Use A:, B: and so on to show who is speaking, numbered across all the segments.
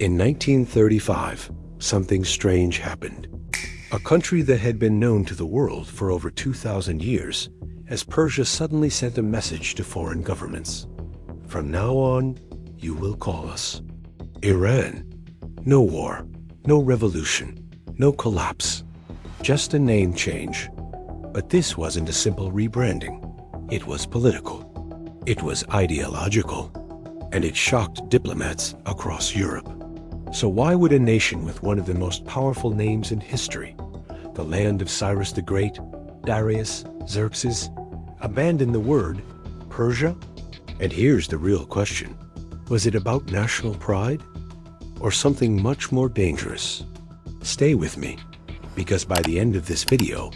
A: In 1935, something strange happened. A country that had been known to the world for over 2,000 years, as Persia suddenly sent a message to foreign governments. From now on, you will call us Iran. No war, no revolution, no collapse, just a name change. But this wasn't a simple rebranding. It was political. It was ideological. And it shocked diplomats across Europe. So why would a nation with one of the most powerful names in history, the land of Cyrus the Great, Darius, Xerxes, abandon the word Persia? And here's the real question. Was it about national pride? Or something much more dangerous? Stay with me, because by the end of this video,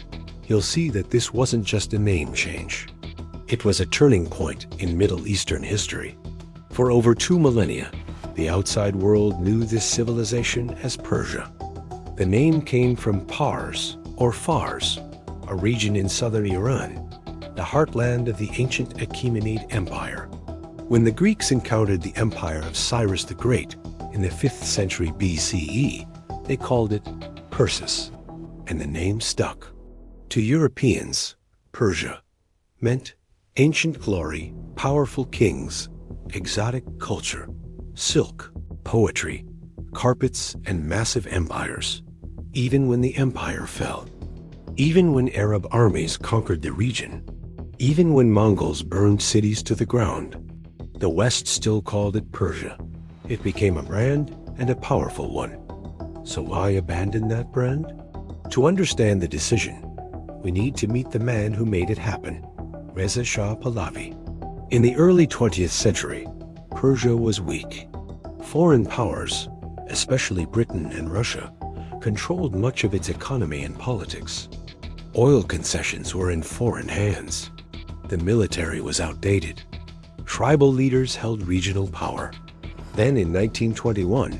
A: you'll see that this wasn't just a name change. It was a turning point in Middle Eastern history. For over 2 millennia, the outside world knew this civilization as Persia. The name came from Pars, or Fars, a region in southern Iran, the heartland of the ancient Achaemenid Empire. When the Greeks encountered the empire of Cyrus the Great in the 5th century BCE, they called it Persis, and the name stuck. To Europeans, Persia meant ancient glory, powerful kings, exotic culture, silk, poetry, carpets, and massive empires. Even when the empire fell, even when Arab armies conquered the region, even when Mongols burned cities to the ground, the West still called it Persia. It became a brand, and a powerful one. So why abandon that brand? To understand the decision, we need to meet the man who made it happen, Reza Shah Pahlavi. In the early 20th century, Persia was weak. Foreign powers, especially Britain and Russia, controlled much of its economy and politics. Oil concessions were in foreign hands. The military was outdated. Tribal leaders held regional power. Then in 1921,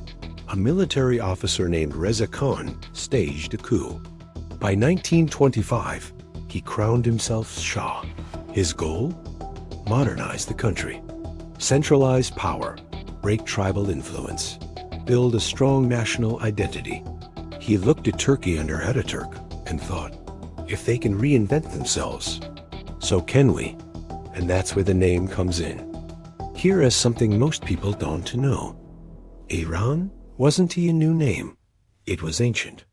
A: a military officer named Reza Khan staged a coup. By 1925, he crowned himself Shah. His goal? Modernize the country, centralize power, break tribal influence, build a strong national identity. He looked at Turkey under Ataturk and thought, if they can reinvent themselves, so can we. And that's where the name comes in. Here is something most people don't know. Iran wasn't a new name. It was ancient.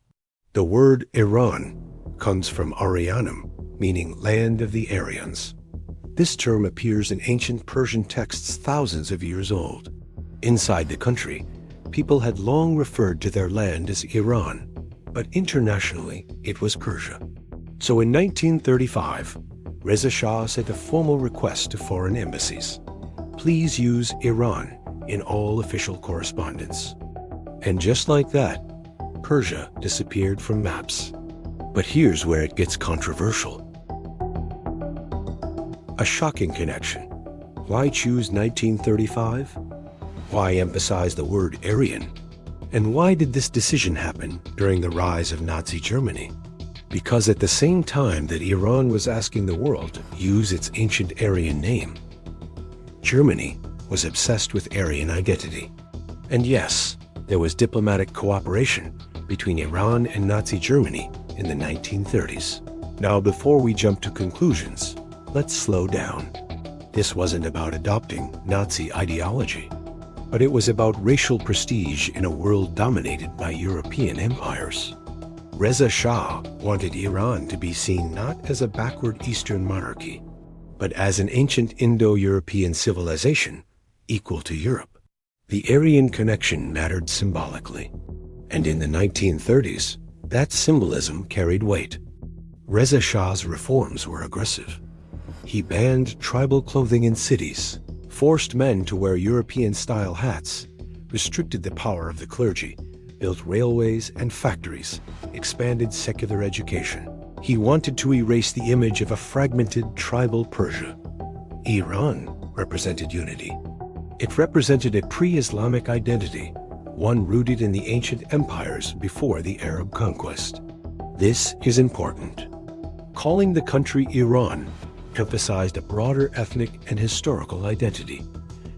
A: The word Iran comes from Aryanum, meaning land of the Aryans. This term appears in ancient Persian texts thousands of years old. Inside the country, people had long referred to their land as Iran, but internationally it was Persia. So in 1935, Reza Shah sent a formal request to foreign embassies. Please use Iran in all official correspondence. And just like that, Persia disappeared from maps. But here's where it gets controversial. A shocking connection. Why choose 1935? Why emphasize the word Aryan? And why did this decision happen during the rise of Nazi Germany? Because at the same time that Iran was asking the world to use its ancient Aryan name, Germany was obsessed with Aryan identity. And yes, there was diplomatic cooperation between Iran and Nazi Germany in the 1930s. Now, before we jump to conclusions, let's slow down. This wasn't about adopting Nazi ideology, but it was about racial prestige in a world dominated by European empires. Reza Shah wanted Iran to be seen not as a backward Eastern monarchy, but as an ancient Indo-European civilization equal to Europe. The Aryan connection mattered symbolically, and in the 1930s, that symbolism carried weight. Reza Shah's reforms were aggressive. He banned tribal clothing in cities, forced men to wear European-style hats, restricted the power of the clergy, built railways and factories, expanded secular education. He wanted to erase the image of a fragmented tribal Persia. Iran represented unity. It represented a pre-Islamic identity, one rooted in the ancient empires before the Arab conquest. This is important. Calling the country Iran emphasized a broader ethnic and historical identity,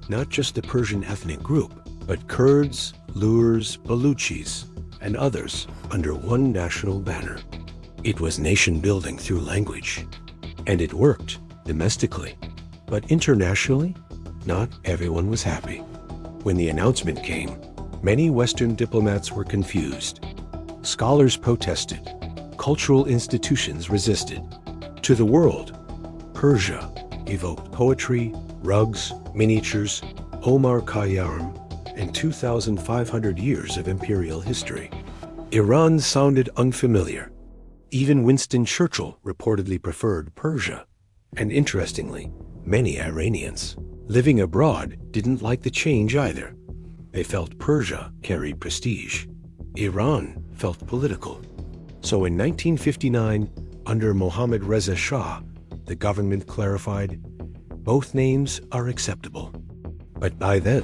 A: not just the Persian ethnic group, but Kurds, Lurs, Baluchis, and others under one national banner. It was nation-building through language, and it worked domestically. But internationally, not everyone was happy. When the announcement came, many Western diplomats were confused. Scholars protested. Cultural institutions resisted. To the world, Persia evoked poetry, rugs, miniatures, Omar Khayyam, and 2,500 years of imperial history. Iran sounded unfamiliar. Even Winston Churchill reportedly preferred Persia. And interestingly, many Iranians living abroad didn't like the change either. They felt Persia carried prestige. Iran felt political. So in 1959, under Mohammad Reza Shah, the government clarified, both names are acceptable. But by then,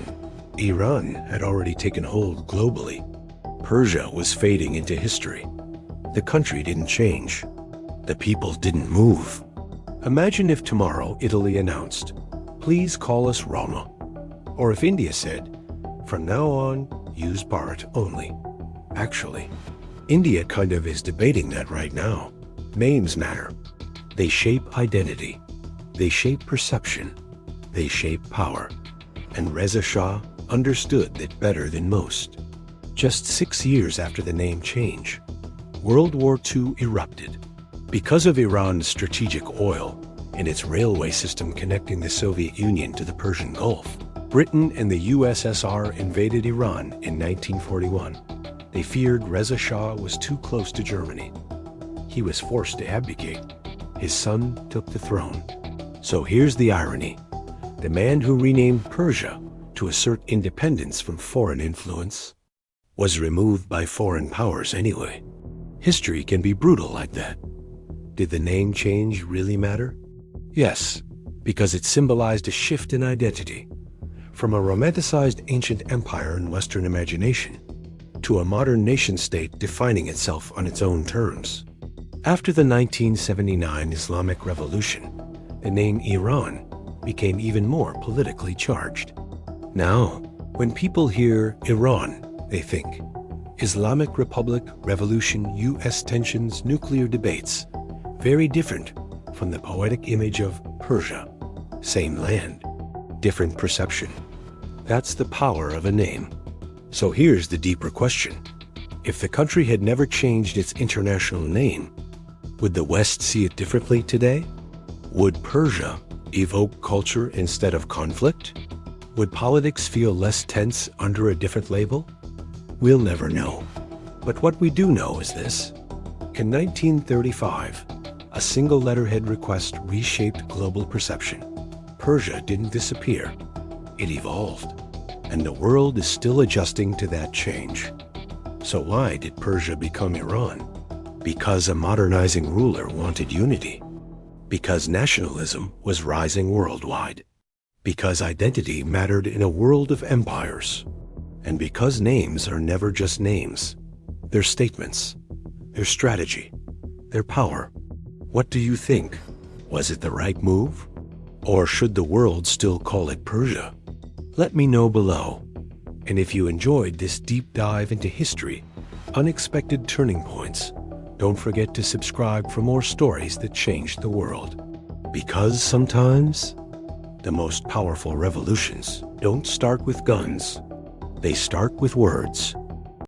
A: Iran had already taken hold globally. Persia was fading into history. The country didn't change. The people didn't move. Imagine if tomorrow Italy announced, please call us Roma. Or if India said, from now on, use Bharat only. Actually, India kind of is debating that right now. Names matter. They shape identity. They shape perception. They shape power. And Reza Shah understood that better than most. Just 6 years after the name change, World War II erupted. Because of Iran's strategic oil and its railway system connecting the Soviet Union to the Persian Gulf, Britain and the USSR invaded Iran in 1941. They feared Reza Shah was too close to Germany. He was forced to abdicate. His son took the throne. So here's the irony. The man who renamed Persia to assert independence from foreign influence was removed by foreign powers anyway. History can be brutal like that. Did the name change really matter? Yes, because it symbolized a shift in identity. From a romanticized ancient empire in Western imagination to a modern nation-state defining itself on its own terms. After the 1979 Islamic Revolution, the name Iran became even more politically charged. Now, when people hear Iran, they think Islamic Republic, revolution, U.S. tensions, nuclear debates, very different from the poetic image of Persia. Same land, different perception. That's the power of a name. So here's the deeper question. If the country had never changed its international name, would the West see it differently today? Would Persia evoke culture instead of conflict? Would politics feel less tense under a different label? We'll never know. But what we do know is this. In 1935, a single letterhead request reshaped global perception. Persia didn't disappear. It evolved. And the world is still adjusting to that change. So why did Persia become Iran? Because a modernizing ruler wanted unity. Because nationalism was rising worldwide. Because identity mattered in a world of empires. And because names are never just names. They're statements. They're strategy. They're power. What do you think? Was it the right move? Or should the world still call it Persia? Let me know below. And if you enjoyed this deep dive into history, unexpected turning points, don't forget to subscribe for more stories that changed the world. Because sometimes, the most powerful revolutions don't start with guns. They start with words.